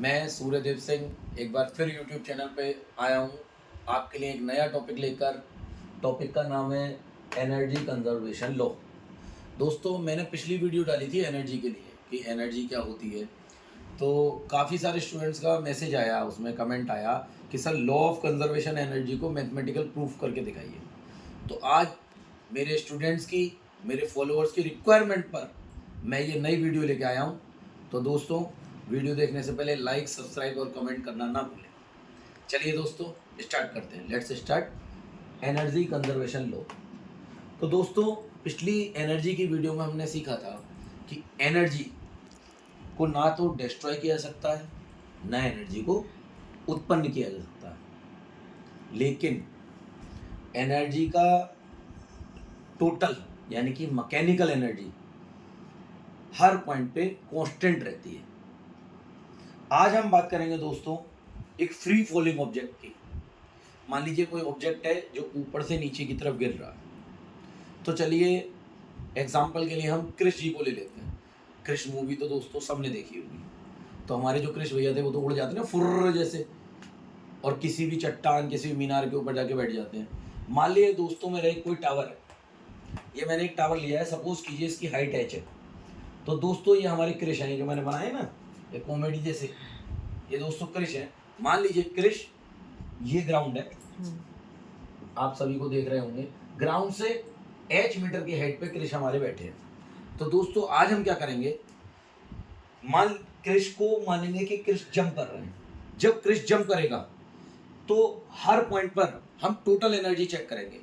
मैं सूर्यदेव सिंह एक बार फिर यूट्यूब चैनल पे आया हूँ आपके लिए एक नया टॉपिक लेकर। टॉपिक का नाम है एनर्जी कंजर्वेशन लॉ। दोस्तों, मैंने पिछली वीडियो डाली थी एनर्जी के लिए कि एनर्जी क्या होती है। तो काफ़ी सारे स्टूडेंट्स का मैसेज आया, उसमें कमेंट आया कि sir law of conservation energy को मैथमेटिकल प्रूफ करके दिखाइए। तो आज मेरे स्टूडेंट्स की, मेरे फॉलोअर्स की रिक्वायरमेंट पर मैं ये नई वीडियो लेके आया हूँ। तो दोस्तों, वीडियो देखने से पहले लाइक, सब्सक्राइब और कमेंट करना ना भूलें। चलिए दोस्तों, स्टार्ट करते हैं। Let's start energy conservation law. तो दोस्तों, पिछली एनर्जी की वीडियो में हमने सीखा था कि एनर्जी को ना तो डिस्ट्रॉय किया जा सकता है, ना एनर्जी को उत्पन्न किया जा सकता है, लेकिन एनर्जी का टोटल यानी कि मैकेनिकल एनर्जी हर पॉइंट पे कांस्टेंट रहती है। आज हम बात करेंगे दोस्तों एक फ्री फॉलिंग ऑब्जेक्ट की। मान लीजिए कोई ऑब्जेक्ट है जो ऊपर से नीचे की तरफ गिर रहा है। तो चलिए एग्जांपल के लिए हम कृष जी को ले लेते हैं। कृष मूवी तो दोस्तों सबने देखी होगी। तो हमारे जो कृष भैया थे वो तो उड़ जाते ना फुर्र जैसे, और किसी भी चट्टान, किसी भी मीनार के ऊपर जाके बैठ जाते हैं। मान लीजिए दोस्तों मेरा एक कोई टावर है, ये मैंने एक टावर लिया है, सपोज कीजिए इसकी हाइट h है। तो दोस्तों ये हमारे कृष हैं जो मैंने बनाए ना, ये कॉमेडी जैसे, ये दोस्तों कृष है। मान लीजिए कृष ये ग्राउंड है, आप सभी को देख रहे होंगे। ग्राउंड से h मीटर की हाइट पे कृष हमारे बैठे हैं। तो दोस्तों आज हम क्या करेंगे, कृष को मानेंगे कि कृष जंप कर रहे हैं। जब कृष जंप करेगा तो हर पॉइंट पर हम टोटल एनर्जी चेक करेंगे,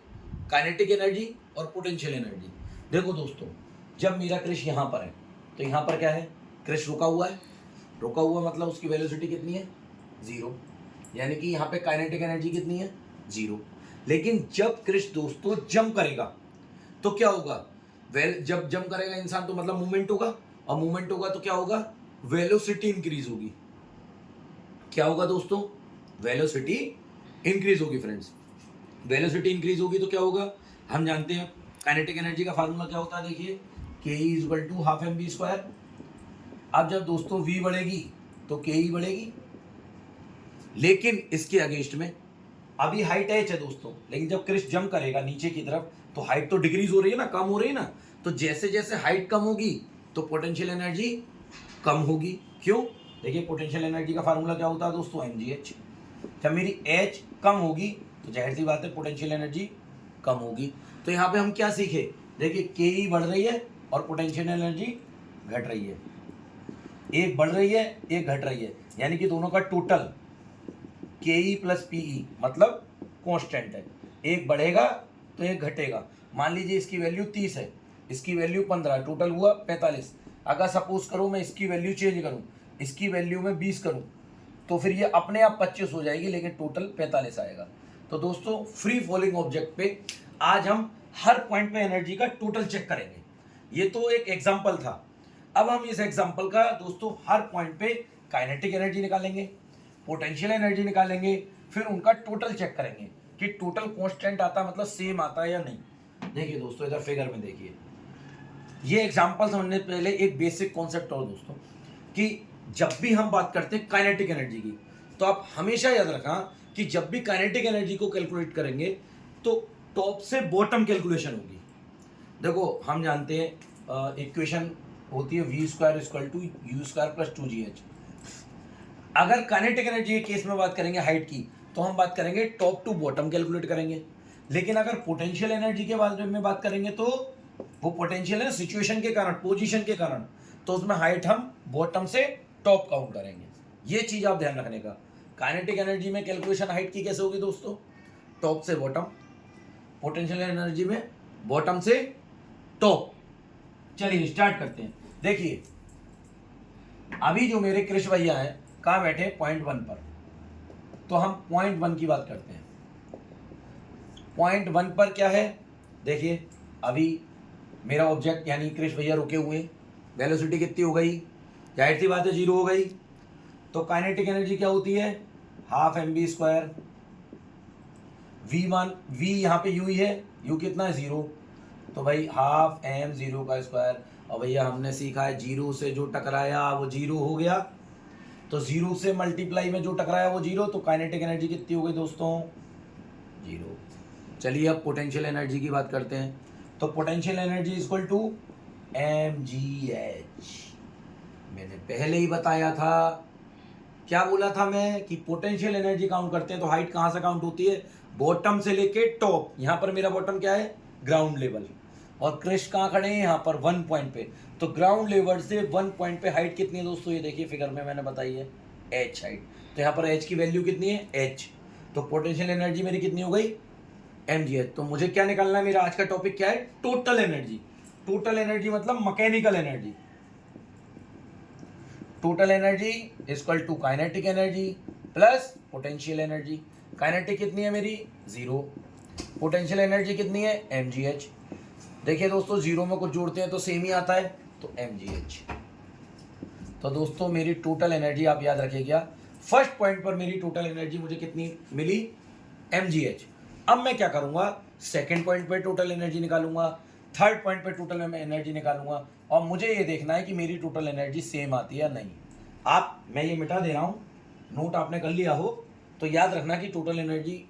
काइनेटिक एनर्जी और पोटेंशियल एनर्जी। देखो दोस्तों, जब मेरा कृष यहाँ पर है तो यहाँ पर क्या है, कृष रुका हुआ है। रुका हुआ मतलब उसकी वेलोसिटी कितनी है, 0, यानी कि यहाँ पे काइनेटिक एनर्जी कितनी है, 0। लेकिन जब कृष दोस्तों जंप करेगा तो क्या होगा, जब जंप करेगा इंसान तो मतलब मूवमेंट होगा, और मूवमेंट होगा तो क्या होगा, वेलोसिटी इंक्रीज होगी। क्या होगा दोस्तों, वेलोसिटी इंक्रीज होगी। फ्रेंड्स, वेलोसिटी इंक्रीज होगी तो क्या होगा, हम जानते हैं काइनेटिक एनर्जी का फार्मूला क्या होता है। देखिए के is equal to half m v square. अब जब दोस्तों v बढ़ेगी तो के ई बढ़ेगी, लेकिन इसके अगेंस्ट में अभी हाइट h है दोस्तों, लेकिन जब कृष जंप करेगा नीचे की तरफ तो हाइट तो डिक्रीज हो रही है ना, कम हो रही है ना। तो जैसे जैसे हाइट कम होगी तो पोटेंशियल एनर्जी कम होगी। क्यों, देखिए पोटेंशियल एनर्जी का फार्मूला क्या होता है दोस्तों, mgh। जब मेरी h कम होगी तो जाहिर सी बात है पोटेंशियल एनर्जी कम होगी। तो यहाँ पे हम क्या सीखे, देखिए के ई बढ़ रही है और पोटेंशियल एनर्जी घट रही है। एक बढ़ रही है, एक घट रही है, यानी कि दोनों का टोटल के ई प्लस पी ई मतलब कांस्टेंट है। एक बढ़ेगा तो एक घटेगा। मान लीजिए इसकी वैल्यू 30 है, इसकी वैल्यू 15, टोटल हुआ 45। अगर सपोज करो मैं इसकी वैल्यू चेंज करूं, इसकी वैल्यू में 20 करूं, तो फिर ये अपने आप 25 हो जाएगी, लेकिन टोटल 45 आएगा। तो दोस्तों फ्री फॉलिंग ऑब्जेक्ट पे आज हम हर पॉइंट पे एनर्जी का टोटल चेक करेंगे। ये तो एक एग्जाम्पल था। अब हम इस एग्जाम्पल का दोस्तों हर पॉइंट पे काइनेटिक एनर्जी निकालेंगे, पोटेंशियल एनर्जी निकालेंगे, फिर उनका टोटल चेक करेंगे कि टोटल कांस्टेंट आता मतलब सेम आता है या नहीं। देखिए दोस्तों इधर फिगर में देखिए, ये एग्जाम्पल समझने से पहले एक बेसिक कॉन्सेप्ट और दोस्तों, कि जब भी हम बात करते हैं काइनेटिक एनर्जी की, तो आप हमेशा याद रखना कि जब भी काइनेटिक एनर्जी को कैलकुलेट करेंगे तो टॉप से बॉटम कैलकुलेशन होगी। देखो हम जानते हैं इक्वेशन होती है v square equal to u square plus 2gh। अगर काइनेटिक एनर्जी के केस में बात करेंगे हाइट की, तो हम बात करेंगे टॉप टू बॉटम कैलकुलेट करेंगे। लेकिन अगर पोटेंशियल एनर्जी के बारे में बात करेंगे तो वो पोटेंशियल है सिचुएशन के कारण, पोजीशन के कारण, तो उसमें हाइट हम बॉटम से टॉप काउंट करेंगे। ये चीज आप ध्यान रखने का। काइनेटिक एनर्जी में कैलकुलेशन हाइट की कैसे होगी दोस्तों, टॉप से बॉटम। पोटेंशियल एनर्जी में बॉटम से टॉप। चलिए स्टार्ट करते हैं। देखिए अभी जो मेरे कृष भैया है कहाँ बैठे, पॉइंट 1 पर। तो हम पॉइंट 1 की बात करते हैं। पॉइंट 1 पर क्या है, देखिए अभी मेरा ऑब्जेक्ट यानी कृष भैया रुके हुए, वेलोसिटी कितनी हो गई, जाहिर सी बात है 0 हो गई। तो काइनेटिक एनर्जी क्या होती है, half m v square. v यहाँ पे u ही है, u कितना है 0, तो भाई हाफ एम 0 का स्क्वायर। और भैया हमने सीखा है 0 से जो टकराया वो 0 हो गया। तो 0 से मल्टीप्लाई में जो टकराया वो 0, तो काइनेटिक एनर्जी कितनी हो गई दोस्तों? 0। चलिए अब पोटेंशियल एनर्जी की बात करते हैं। तो potential energy is equal to mgh। मैंने पहले ही बताया था, क्या बोला था मैं, कि पोटेंशियल एनर्जी काउंट करते हैं तो हाइट कहाँ से काउंट होती है? बॉटम से लेके टॉप। यहाँ पर मेरा बॉटम क्या है? Ground level. और क्रिश कहाँ खड़े हैं? यहाँ पर 1 पॉइंट पे। तो ग्राउंड लेवल से 1 पॉइंट पे हाइट कितनी है दोस्तों? ये देखिए फिगर में मैंने बताई है, h हाइट। तो यहाँ पर h की वैल्यू कितनी है? h। तो पोटेंशियल एनर्जी मेरी कितनी हो गई? mgh। तो मुझे क्या निकालना है? मेरा आज का टॉपिक क्या है? Total energy. टोटल एनर्जी मतलब mechanical energy. Total energy equal to kinetic energy plus potential energy. Kinetic कितनी है मेरी? 0। पोटेंशियल एनर्जी कितनी है? mgh। देखिए दोस्तों, 0 में कुछ जोड़ते हैं तो सेम ही आता है, तो mgh। तो दोस्तों मेरी टोटल एनर्जी आप याद रखिएगा, फर्स्ट पॉइंट पर मेरी टोटल एनर्जी मुझे कितनी मिली? mgh। अब मैं क्या करूंगा? सेकंड पॉइंट पे टोटल एनर्जी निकालूंगा, थर्ड पॉइंट पे टोटल मैं एनर्जी निकालूंगा, और मुझे ये देखना है कि मेरी टोटल एनर्जी सेम आती है या नहीं। मैं ये मिटा दे रहा हूँ, नोट आपने कर लिया हो तो याद रखना कि टोटल एनर्जी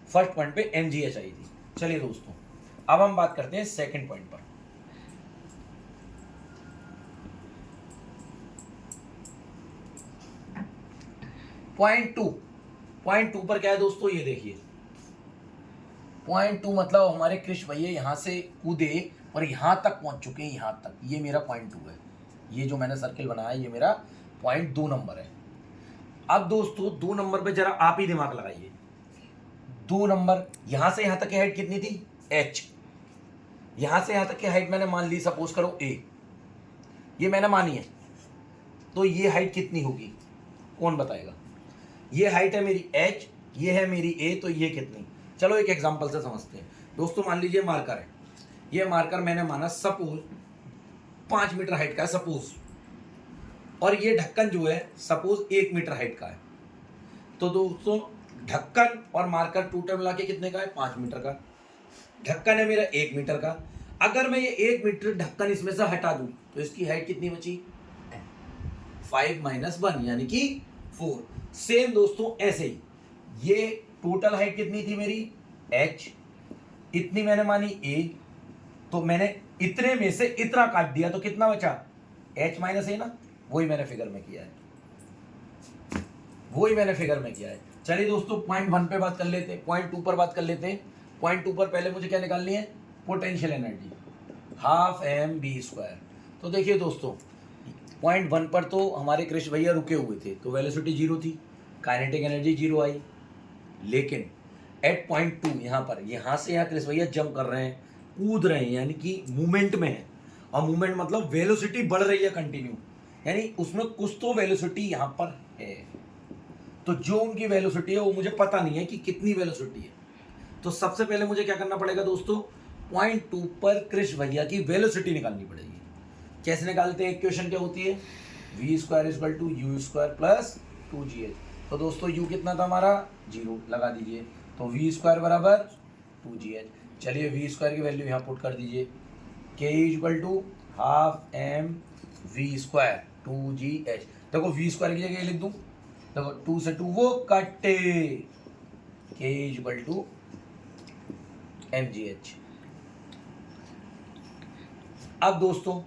फर्स्ट पॉइंट पे mgh आई थी। चलिए दोस्तों, अब हम बात करते हैं सेकंड पॉइंट पर। पॉइंट टू पर क्या है दोस्तों? ये देखिए, पॉइंट 2 मतलब हमारे कृष्ण भैया यहाँ से कूदे और यहाँ तक पहुँच चुके हैं, यहाँ तक। ये मेरा पॉइंट 2 है। ये जो मैंने सर्किल बनाया है ये मेरा पॉइंट 2 नंबर है। अब दोस्तों 2 नंबर पे जरा आप ही दिमाग लगाइए। 2 नंबर, यहाँ से यहाँ तक की हाइट कितनी थी? h। यहाँ से यहाँ तक की हाइट मैंने मान ली, सपोज करो a, ये मैंने मानी है। तो ये हाइट कितनी होगी? कौन बताएगा? ये हाइट है मेरी h, ये है मेरी a, तो ये कितनी? चलो एक एग्जांपल से समझते हैं। दोस्तों मान लीजिए मार्कर है, ये मार्कर मैंने माना सपोज 5 मीटर हाइट का है सपोज, और ये ढक्कन जो है सपोज 1 मीटर हाइट का है। तो दोस्तों ढक्कन और मार्कर टोटल मिला के कितने का है? 5 मीटर का। ढक्कन है मेरा 1 मीटर का। अगर मैं ये 1 मीटर ढक्कन इसमें से हटा दूं तो इसकी हाइट कितनी बची? 5 - 1 यानी कि 4। सेम दोस्तों ऐसे ही ये टोटल हाइट कितनी थी मेरी? h, इतनी मैंने मानी a, तो मैंने इतने में से इतना काट दिया तो कितना बचा? h - a ना। वही मैंने फिगर में किया है, चलिए दोस्तों पॉइंट 1 पे बात कर लेते हैं, पॉइंट 2 पर बात कर लेते हैं। पॉइंट 2 पर पहले मुझे क्या निकालनी है? Potential energy, half mv²। तो देखिए दोस्तों, पॉइंट 1 पर तो हमारे कृष्ण भैया रुके हुए थे, तो वेलोसिटी 0 थी, काइनेटिक एनर्जी 0 आई। लेकिन एट पॉइंट 2 यहाँ पर, यहाँ से यहाँ कृष्ण भैया जंप कर रहे हैं, कूद रहे हैं, यानी कि मूवमेंट में है। और मूवमेंट मतलब वेलोसिटी बढ़ रही है कंटिन्यू, यानी उसमें कुछ तो वेलोसिटी यहाँ पर है। तो जो उनकी वेलोसिटी है वो मुझे पता नहीं है कि कितनी वेलोसिटी है। तो सबसे पहले मुझे क्या करना पड़ेगा दोस्तों? पॉइंट 2 पर कृष्ण भैया की वेलोसिटी निकालनी पड़ेगी। कैसे निकालते हैं? इक्वेशन क्या होती है? v² = u² + 2gh। तो दोस्तों u कितना था हमारा? 0 लगा दीजिए, तो v² = 2gh। चलिए v² की वैल्यू यहाँ पुट कर दीजिए, k = ½ mv², 2gh। देखो v² की जगह लिख दूँ, देखो 2 से 2 वो कटे, k = mgh। अब दोस्तों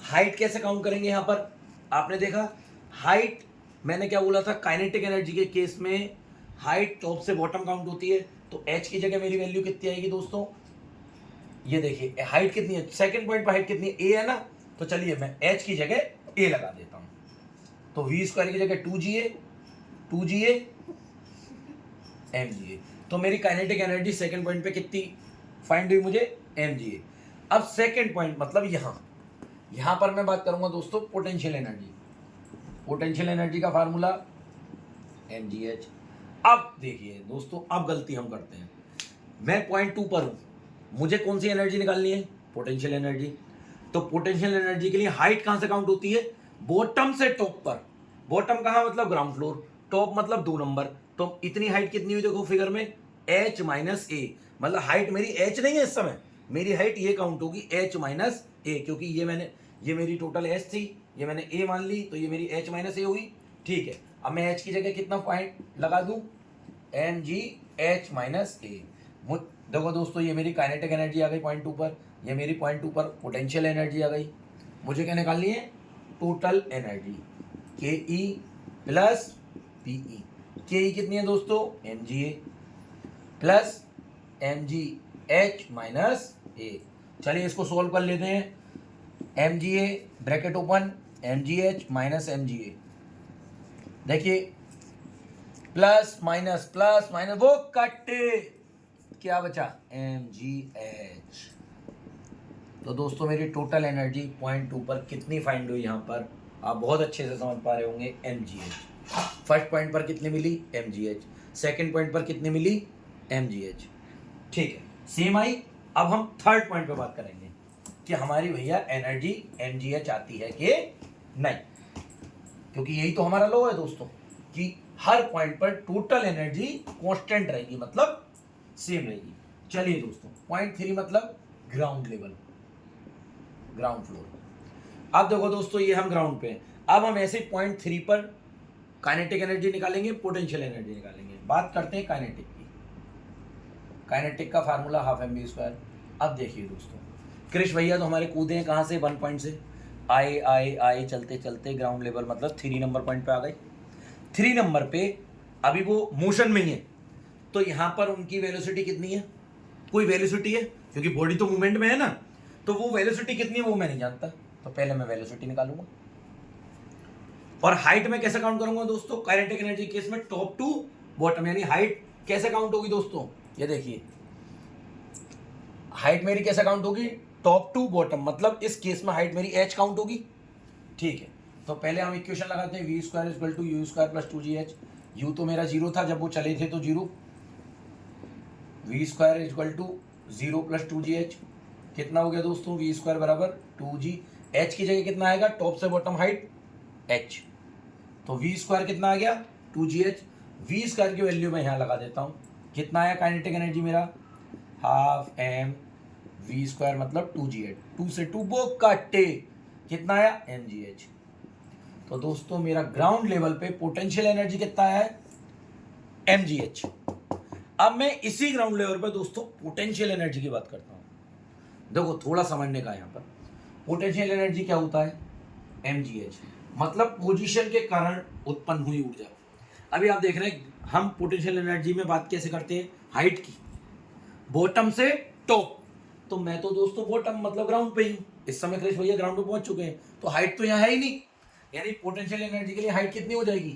हाइट कैसे काउंट करेंगे? यहाँ पर आपने देखा हाइट, मैंने क्या बोला था? काइनेटिक एनर्जी के केस में हाइट टॉप से बॉटम काउंट होती है। तो h की जगह मेरी वैल्यू कितनी आएगी दोस्तों? ये देखिए हाइट कितनी है, सेकंड पॉइंट पर हाइट कितनी है? a है ना। तो चलिए मैं h की जगह a लगा देता हूँ, तो v² की जगह 2ga mga। तो मेरी काइनेटिक एनर्जी सेकंड पॉइंट पे कितनी फाइंड हुई मुझे? mga। अब सेकंड पॉइंट मतलब यहाँ पर मैं बात करूंगा दोस्तों पोटेंशियल एनर्जी। पोटेंशियल एनर्जी का फार्मूला mgh। अब देखिए दोस्तों, अब गलती हम करते हैं। मैं पॉइंट 2 पर हूं, मुझे कौन सी एनर्जी निकालनी है? Potential energy. तो पोटेंशियल एनर्जी के लिए हाइट कहां से काउंट होती है? बॉटम से टॉप पर। बॉटम कहां मतलब ग्राउंड फ्लोर, टॉप मतलब 2 नंबर। तो इतनी हाइट कितनी हुई देखो फिगर में? h - a, मतलब हाइट मेरी h नहीं है इस समय, मेरी हाइट ये काउंट होगी h - a, क्योंकि ये मेरी टोटल h थी, ये मैंने a मान ली, तो ये मेरी h - a हुई। ठीक है, अब मैं H की जगह कितना पॉइंट लगा दूं, mgh माइनस ए। देखो दोस्तों, ये मेरी काइनेटिक एनर्जी आ गई पॉइंट 2 पर, ये मेरी पॉइंट 2 पर पोटेंशियल एनर्जी आ गई। मुझे क्या निकालनी है, टोटल एनर्जी, के ई प्लस पी ई। के ई कितनी है दोस्तों, m g a plus m g h minus a. चलिए इसको सोल्व कर लेते हैं। M g a bracket open, m g h minus m g a, देखिए प्लस माइनस वो कटे, क्या बचा, एम जी एच। तो दोस्तों मेरी टोटल एनर्जी पॉइंट 2 पर कितनी फाइंड हुई, यहाँ पर आप बहुत अच्छे से समझ पा रहे होंगे, m g h. First point पर कितनी मिली, m g h. Second point पर कितनी मिली, एम जी एच। ठीक है, सेम आई। अब हम थर्ड पॉइंट पे बात करेंगे कि हमारी भैया एनर्जी एम जी एच आती है कि नहीं, क्योंकि यही तो हमारा लॉ है दोस्तों कि हर पॉइंट पर टोटल एनर्जी कांस्टेंट रहेगी, मतलब सेम रहेगी। चलिए दोस्तों, पॉइंट 3 मतलब ग्राउंड लेवल, ग्राउंड फ्लोर। अब देखो दोस्तों, ये हम ग्राउंड पे हैं। अब हम ऐसे पॉइंट 3 पर काइनेटिक एनर्जी निकालेंगे, पोटेंशियल एनर्जी निकालेंगे। बात करते हैं काइनेटिक की। काइनेटिक का formula half m v square. अब देखिए दोस्तों, कृष भैया तो हमारे कूदे हैं कहाँ से, 1 पॉइंट से, आए चलते चलते ग्राउंड लेवल मतलब 3 नंबर पॉइंट पे आ गए। 3 नंबर पे अभी वो मोशन में ही है, तो यहाँ पर उनकी वेलोसिटी कितनी है, कोई वेलोसिटी है, क्योंकि बॉडी तो मूवमेंट में है ना, तो वो वेलोसिटी कितनी है वो मैं नहीं जानता, तो पहले मैं वेलोसिटी निकालूंगा। और हाइट में कैसे काउंट करूंगा दोस्तों, काइनेटिक एनर्जी केस में टॉप टू बॉटम, यानी हाइट कैसे काउंट होगी दोस्तों, ये देखिए हाइट मेरी कैसे काउंट होगी, टॉप टू बॉटम, मतलब इस केस में हाइट मेरी एच काउंट होगी। ठीक है, तो पहले हम इक्वेशन लगाते हैं, v square equal to u square plus 2gh। U तो मेरा 0 था जब वो चले थे, तो 0, v square equal to 0 plus 2gh। कितना हो गया दोस्तों, वी स्क्वायर बराबर 2g। एच की जगह कितना आएगा, टॉप से बॉटम हाइट एच, तो वी स्क्वायर कितना आ गया, 2gh। वी स्क्वायर की वैल्यू मैं यहाँ लगा देता हूँ, कितना आया काइनेटिक एनर्जी मेरा, हाफ एम वी स्क्वायर मतलब 2gh, 2 से 2 वो काटे, कितना आया, mgh। तो दोस्तों मेरा ग्राउंड लेवल पे पोटेंशियल एनर्जी कितना है, mgh। अब मैं इसी ग्राउंड लेवल पर दोस्तों पोटेंशियल एनर्जी की बात करता हूं। देखो थोड़ा समझने का, यहाँ पर पोटेंशियल एनर्जी क्या होता है, mgh मतलब पोजीशन के कारण उत्पन्न हुई ऊर्जा। अभी आप देख रहे हैं हम पोटेंशियल एनर्जी में बात कैसे करते हैं, हाइट की, बॉटम से टॉप। तो मैं तो दोस्तों बॉटम मतलब ग्राउंड पे ही हूँ, इस समय कृष भैया ग्राउंड पे पहुंच चुके हैं, तो हाइट तो यहाँ है ही नहीं, यानी पोटेंशियल एनर्जी के लिए हाइट कितनी हो जाएगी,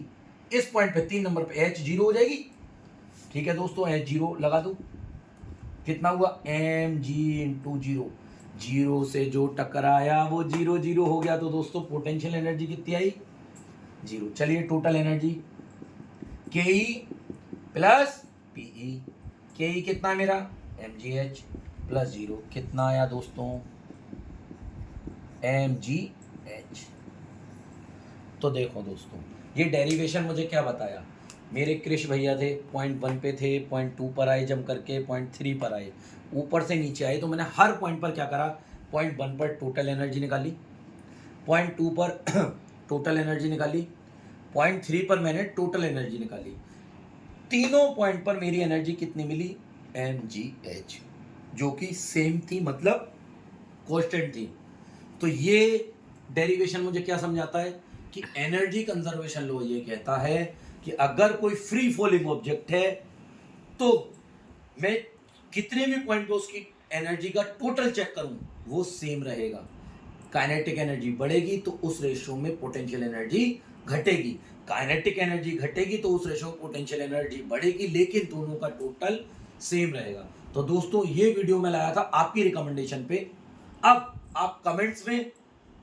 इस पॉइंट पे 3 नंबर पे h 0 हो जाएगी। ठीक है दोस्तों, h 0 लगा दूं, कितना हुआ, mg इंटू 0, 0 से जो टकराया वो 0 0 हो गया, तो दोस्तों पोटेंशियल एनर्जी कितनी आई, 0। चलिए टोटल एनर्जी के ई प्लस पी ई, के ई कितना है मेरा, mgh प्लस 0, कितना आया दोस्तों, mgh। तो देखो दोस्तों, ये डेरिवेशन मुझे क्या बताया, मेरे कृष भैया थे पॉइंट 1 पे थे, पॉइंट 2 पर आए, जम करके पॉइंट 3 पर आए, ऊपर से नीचे आए, तो मैंने हर पॉइंट पर क्या करा, पॉइंट 1 पर टोटल एनर्जी निकाली, पॉइंट 2 पर टोटल एनर्जी निकाली, पॉइंट 3 पर मैंने टोटल एनर्जी निकाली। तीनों पॉइंट पर मेरी एनर्जी कितनी मिली, mgh, जो कि सेम थी, मतलब कांस्टेंट थी। तो ये डेरिवेशन मुझे क्या समझाता है कि एनर्जी कंजर्वेशन लॉ ये कहता है कि अगर कोई फ्री फॉलिंग ऑब्जेक्ट है तो मैं कितने भी पॉइंट पे उसकी एनर्जी का टोटल चेक करूं वो सेम रहेगा। काइनेटिक एनर्जी बढ़ेगी तो उस रेशियो में पोटेंशियल एनर्जी घटेगी, काइनेटिक एनर्जी घटेगी तो उस रेशियो में पोटेंशियल एनर्जी बढ़ेगी, लेकिन दोनों का टोटल सेम रहेगा। तो दोस्तों ये वीडियो मैं लाया था आपकी रिकमेंडेशन पे। अब आप कमेंट्स में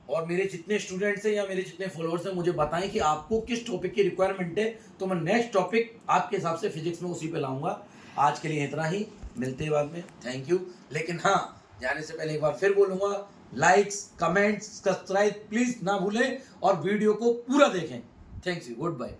और मेरे जितने स्टूडेंट्स हैं या मेरे जितने फॉलोअर्स हैं मुझे बताएं कि आपको किस टॉपिक की रिक्वायरमेंट है, तो मैं नेक्स्ट टॉपिक आपके हिसाब से फिजिक्स में उसी पे लाऊंगा। आज के लिए इतना ही, मिलते हैं बाद में, थैंक यू। लेकिन हाँ, जाने से पहले एक बार फिर बोलूंगा, लाइक्स, कमेंट्स, सब्सक्राइब प्लीज ना भूलें और वीडियो को पूरा देखें। Thanks you, good bye.